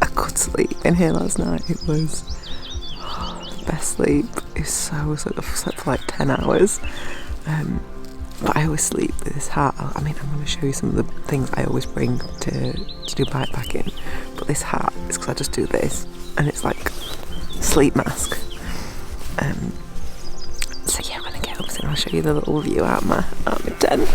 a good sleep in here last night. It was best sleep. It was so good. I slept for like 10 hours. But I always sleep with this hat. I mean, I'm going to show you some of the things I always bring to do bikepacking. But this hat is because I just do this, and it's like sleep mask. So yeah, I'm going to get up soon. I'll show you the little view out my tent.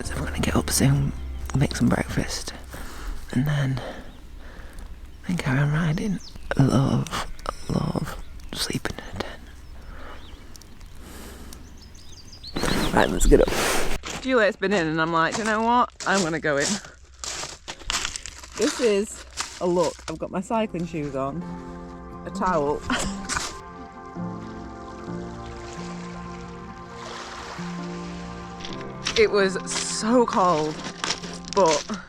So I'm going to get up soon, make some breakfast, and then carry on riding. I love sleeping in a tent. Right, let's get up. Juliet's been in and I'm like, you know what? I'm going to go in. This is a look. I've got my cycling shoes on, a towel. It was so cold, but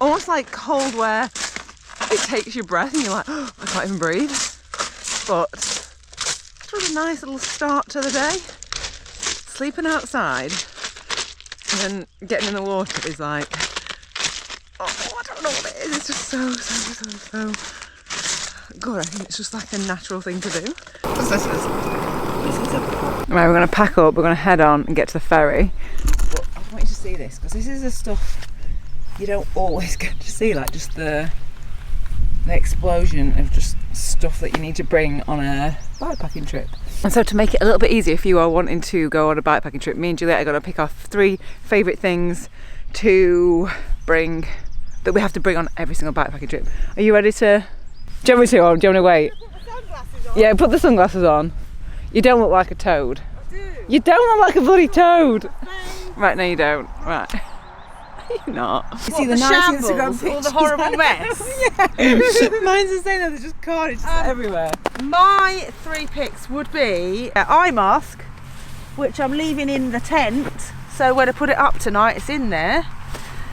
almost like cold where it takes your breath and you're like, oh, I can't even breathe. But it was a nice little start to the day. Sleeping outside and then getting in the water is like, oh, I don't know what it is. It's just so good. I think it's just like a natural thing to do. Right, we're going to pack up, we're going to head on and get to the ferry. But I want you to see this, because this is the stuff you don't always get to see, like just the explosion of just stuff that you need to bring on a bikepacking trip. And so to make it a little bit easier if you are wanting to go on a bikepacking trip, me and Juliet are going to pick off 3 favourite things to bring, that we have to bring on every single bikepacking trip. Are you ready to? Do you want me to, or do you want to wait? Put the sunglasses on. Yeah, put the sunglasses on. You don't look like a toad. I do. You don't look like a bloody toad. Right, no you don't. Right. You're not. You see the nice Instagram pictures? All the horrible mess? Yeah. Mine's the same though, there's just carnage everywhere. My 3 picks would be an eye mask, which I'm leaving in the tent, so when I put it up tonight it's in there.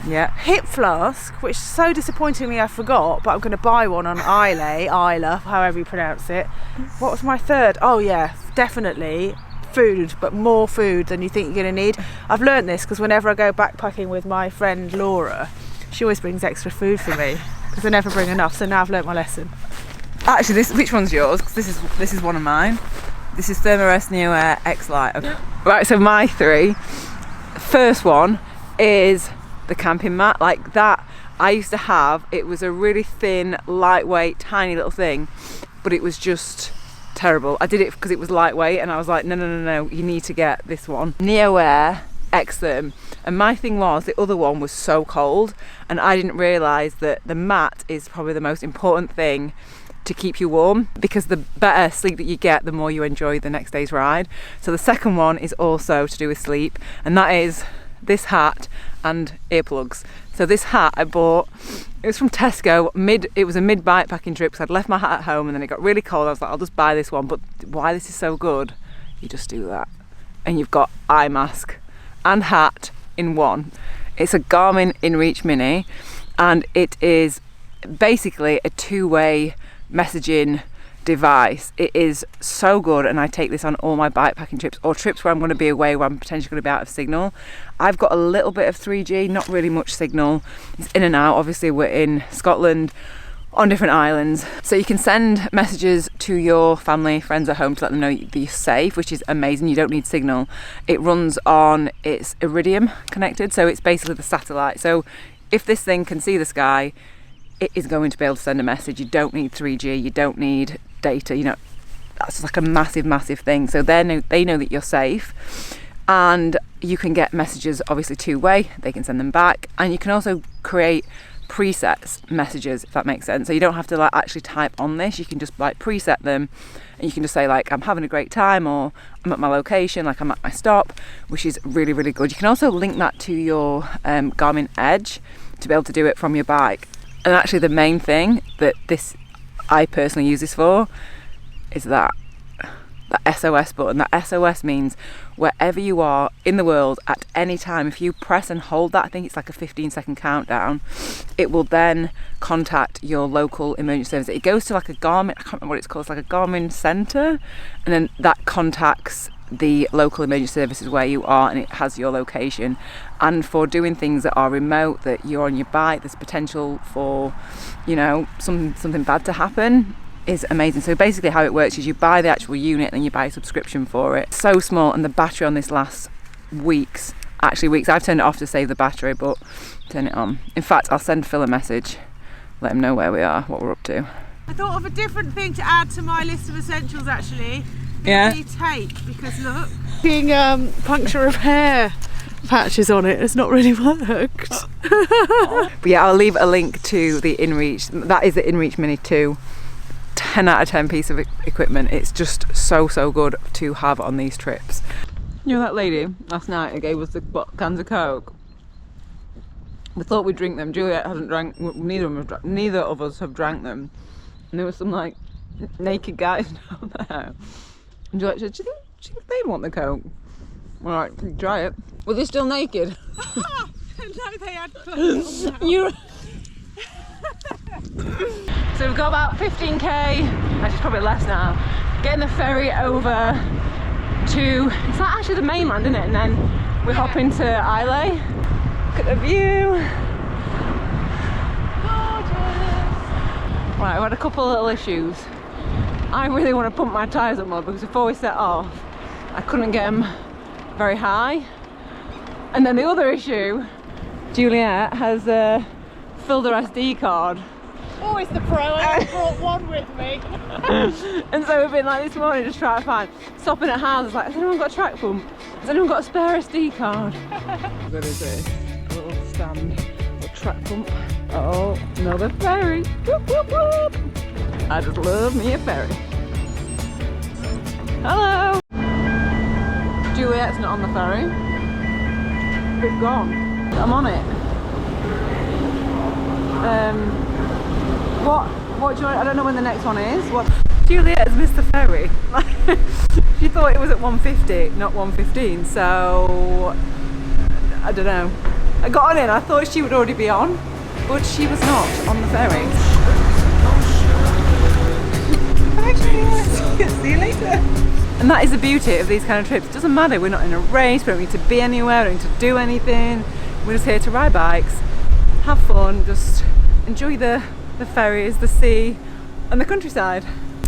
Yeah. Hip flask, which so disappointingly I forgot, but I'm going to buy one on Isla, however you pronounce it. What was my 3rd? Oh yeah, definitely food, but more food than you think you're going to need. I've learned this because whenever I go backpacking with my friend Laura, she always brings extra food for me because I never bring enough, so now I've learnt my lesson. Actually, which one's yours? Because this is one of mine. This is Thermarest Neo Air X Lite. Okay. Right, so my 3. First one is the camping mat. Like that I used to have. It was a really thin, lightweight, tiny little thing, but it was just terrible. I did it because it was lightweight and I was like, no, you need to get this one. Neo Air X Therm. And my thing was, the other one was so cold and I didn't realise that the mat is probably the most important thing to keep you warm, because the better sleep that you get, the more you enjoy the next day's ride. So the second one is also to do with sleep, and that is this hat and earplugs. So this hat I bought, it was from Tesco, it was a mid bikepacking trip because I'd left my hat at home and then it got really cold. I was like, I'll just buy this one. But why this is so good, you just do that and you've got eye mask and hat in one. It's a Garmin InReach Mini and it is basically a 2-way messaging device. It is so good, and I take this on all my bikepacking trips or trips where I'm going to be away where I'm potentially going to be out of signal. I've got a little bit of 3G, not really much signal. It's in and out. Obviously we're in Scotland on different islands, so you can send messages to your family, friends at home to let them know that you're safe, which is amazing. You don't need signal. It runs on, it's Iridium connected, so it's basically the satellite. So if this thing can see the sky, it is going to be able to send a message. You don't need 3G, you don't need data, you know, that's like a massive thing. So they know that you're safe, and you can get messages obviously 2-way, they can send them back, and you can also create presets messages, if that makes sense. So you don't have to like actually type on this, you can just like preset them and you can just say like, I'm having a great time, or I'm at my location, like I'm at my stop, which is really good. You can also link that to your Garmin Edge to be able to do it from your bike. And actually the main thing that I personally use this for is that SOS button. That SOS means wherever you are in the world at any time, if you press and hold that, I think it's like a 15-second countdown, it will then contact your local emergency service. It goes to like a Garmin, I can't remember what it's called, it's like a Garmin centre, and then that contacts the local emergency services where you are, and it has your location. And for doing things that are remote, that you're on your bike, there's potential for, you know, something bad to happen, is amazing. So basically how it works is you buy the actual unit and then you buy a subscription for it. So small, and the battery on this lasts weeks. Actually weeks. I've turned it off to save the battery, but turn it on. In fact, I'll send Phil a message, let him know where we are, what we're up to. I thought of a different thing to add to my list of essentials actually. Yeah. Tape, because look, being puncture repair patches on it has not really worked. But yeah, I'll leave a link to the InReach. That is the InReach Mini 2. 10 out of 10 piece of equipment. It's just so good to have on these trips. You know that lady last night who gave us the cans of Coke? We thought we'd drink them. Juliet hasn't drank. Neither of us have drank them. And there was some like naked guys down there. And Juliet said, "Do you think they'd want the Coke?" All right, try it. Were they still naked? No, they had clothes on. You. So we've got about 15k, actually it's probably less now, getting the ferry over to, it's like actually the mainland, isn't it? And then we hop into Islay. Look at the view. Gorgeous. Right, we had a couple of little issues. I really want to pump my tyres up more because before we set off, I couldn't get them very high. And then the other issue, Juliet has filled her SD card. Always the pro, I only brought one with me. And so we've been like this morning just trying to find, stopping at houses like, has anyone got a track pump? Has anyone got a spare SD card? What is this? A little stand, a track pump. Oh, another ferry. Whoop, whoop, whoop. I just love me a ferry. Hello! Juliet's not on the ferry. It's gone. I'm on it. What do you want? I don't know when the next one is. What? Juliet has missed the ferry. She thought it was at 1:50, not 1:15. So I don't know. I got on it. I thought she would already be on, but she was not on the ferry. See you later. And that is the beauty of these kind of trips. It doesn't matter. We're not in a race. We don't need to be anywhere. We don't need to do anything. We're just here to ride bikes, have fun, just enjoy the ferries, the sea and the countryside.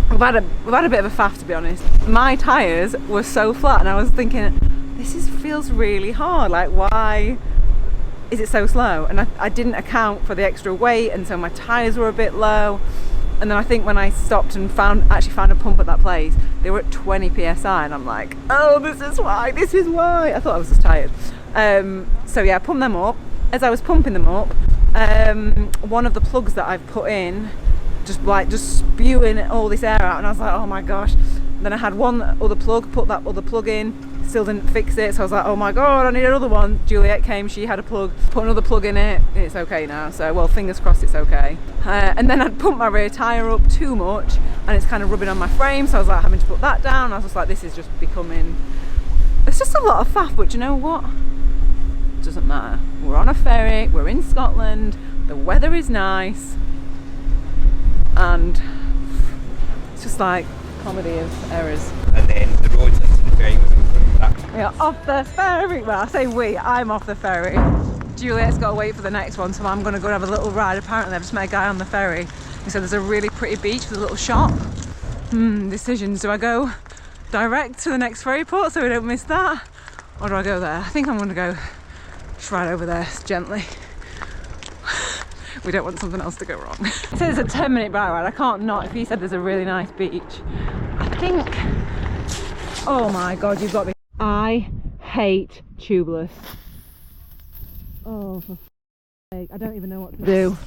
We've had a bit of a faff, to be honest. My tyres were so flat and I was thinking, this feels really hard, like why is it so slow? And I didn't account for the extra weight, and so my tyres were a bit low. And then I think when I stopped and actually found a pump at that place, they were at 20 psi, and I'm like, oh, this is why. I thought I was just tired. So yeah, I pumped them up. As I was pumping them up, one of the plugs that I've put in just spewing all this air out, and I was like, oh my gosh. Then I had one other plug, put that other plug in, still didn't fix it, so I was like, oh my god, I need another one. Juliet came, she had a plug, put another plug in it, it's okay now, so well, fingers crossed it's okay. And then I'd pumped my rear tyre up too much and it's kind of rubbing on my frame, so I was like having to put that down. I was just like, this is just becoming, it's just a lot of faff, but you know what? It doesn't matter. We're on a ferry, we're in Scotland, the weather is nice, and it's just like comedy of errors. And then the road to the ferry goes in front of that. We are off the ferry. Well, I say we, I'm off the ferry. Juliet's got to wait for the next one, so I'm going to go and have a little ride. Apparently I've just met a guy on the ferry. He said there's a really pretty beach with a little shop. Decisions. Do I go direct to the next ferry port so we don't miss that? Or do I go there? I think I'm going to go just right over there gently. We don't want something else to go wrong. It says it's a 10-minute bike ride. I can't not if he said there's a really nice beach. I think, oh my god, you've got me. I hate tubeless. Oh, for sake, I don't even know what to do.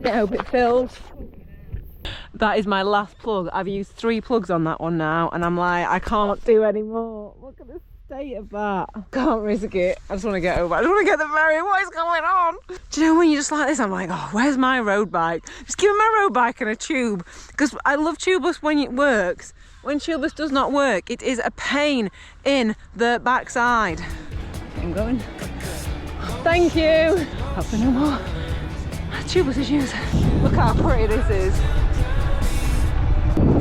I hope it fills. That is my last plug. I've used 3 plugs on that one now, and I'm like, I can't do any more. Look at the state of that. Can't risk it. I just want to get over. I just want to get the ferry. What is going on? Do you know when you're just like this? I'm like, oh, where's my road bike? Just give me my road bike and a tube, because I love tubeless when it works. When tubeless does not work, it is a pain in the backside. I'm going. Thank you. Hopefully no more tubeless issues. Look how pretty this is.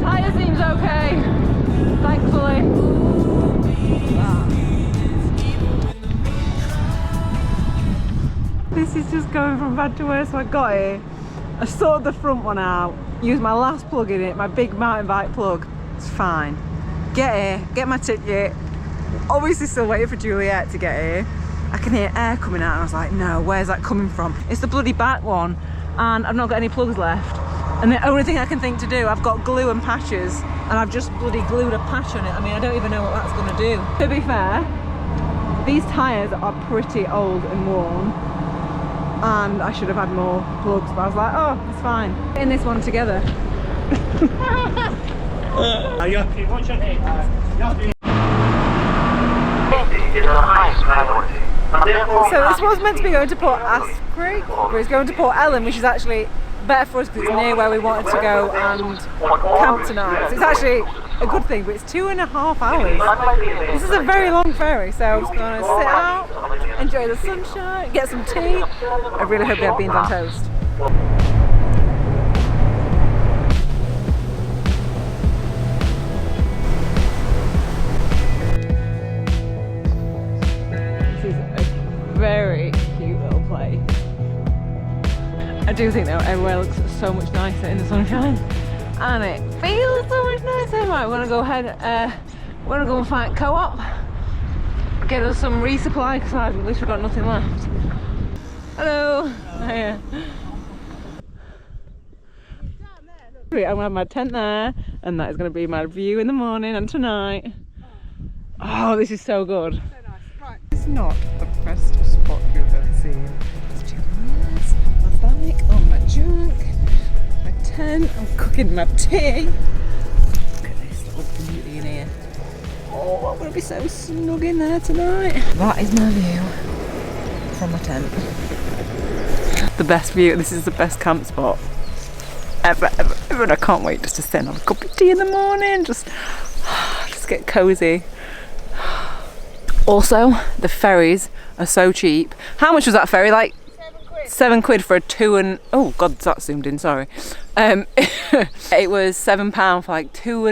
Tyre seems okay. Thanks. This is just going from bad to worse. So I got here, I sorted the front one out, used my last plug in it, my big mountain bike plug. It's fine. Get here, get my ticket. Obviously still waiting for Juliet to get here. I can hear air coming out and I was like, no, where's that coming from? It's the bloody back one and I've not got any plugs left. And the only thing I can think to do, I've got glue and patches and I've just bloody glued a patch on it. I mean, I don't even know what that's gonna do. To be fair, these tyres are pretty old and worn and I should have had more plugs, but I was like, oh, it's fine. Getting this one together. What's your name? So this was meant to be going to Port Asprey, but it's going to Port Ellen, which is actually better for us because it's near where we wanted to go and camp tonight. So it's actually a good thing, but it's 2.5 hours. This is a very long ferry, so I'm just going to sit out, enjoy the sunshine, get some tea. I really hope they have beans on toast. Very cute little place. I do think though everywhere looks so much nicer in the sunshine and it feels so much nicer. Right, we're gonna go ahead, we're gonna go and find Co-op, get us some resupply because I've literally got nothing left. Hello. Hiya. I'm gonna have my tent there and that is gonna be my view in the morning and tonight. Oh, this is so good. It's not the best spot you've ever seen. It's Juliet's, my bike, on my junk, my tent, I'm cooking my tea. Look at this little beauty in here. Oh, I'm going to be so snug in there tonight. That is my view from my tent. The best view, this is the best camp spot ever, and I can't wait just to sit and have a cup of tea in the morning, just get cosy. Also, the ferries are so cheap. How much was that ferry? Like £7 for a oh god, that zoomed in, sorry. It was £7 for like 2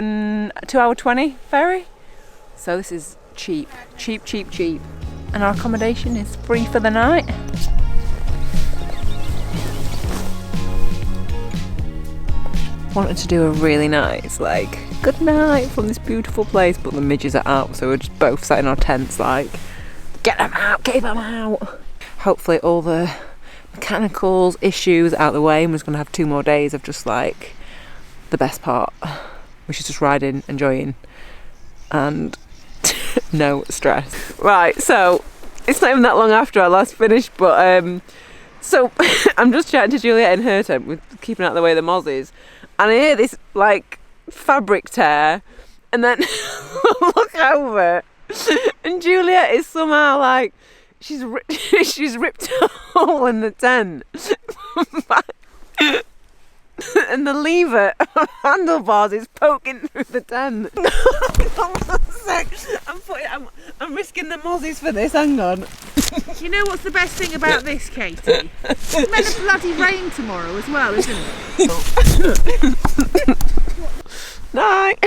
hour 20 ferry. So this is cheap, cheap, cheap, cheap. And our accommodation is free for the night. Wanted to do a really nice like good night from this beautiful place, but the midges are out, so we're just both sat in our tents like, get them out, get them out. Hopefully all the mechanicals issues out the way and we're just gonna have 2 more days of just like the best part, which is just riding, enjoying and no stress. Right, so it's not even that long after I last finished, but so I'm just chatting to Juliet in her tent with keeping out of the way of the mozzies, and I hear this like fabric tear, and then look over and Juliet is somehow like she's ripped a hole in the tent and the lever handlebars is poking through the tent. I'm risking the mozzies for this, hang on. You know what's the best thing about this, Katie? It's meant to bloody rain tomorrow as well, isn't it? Night.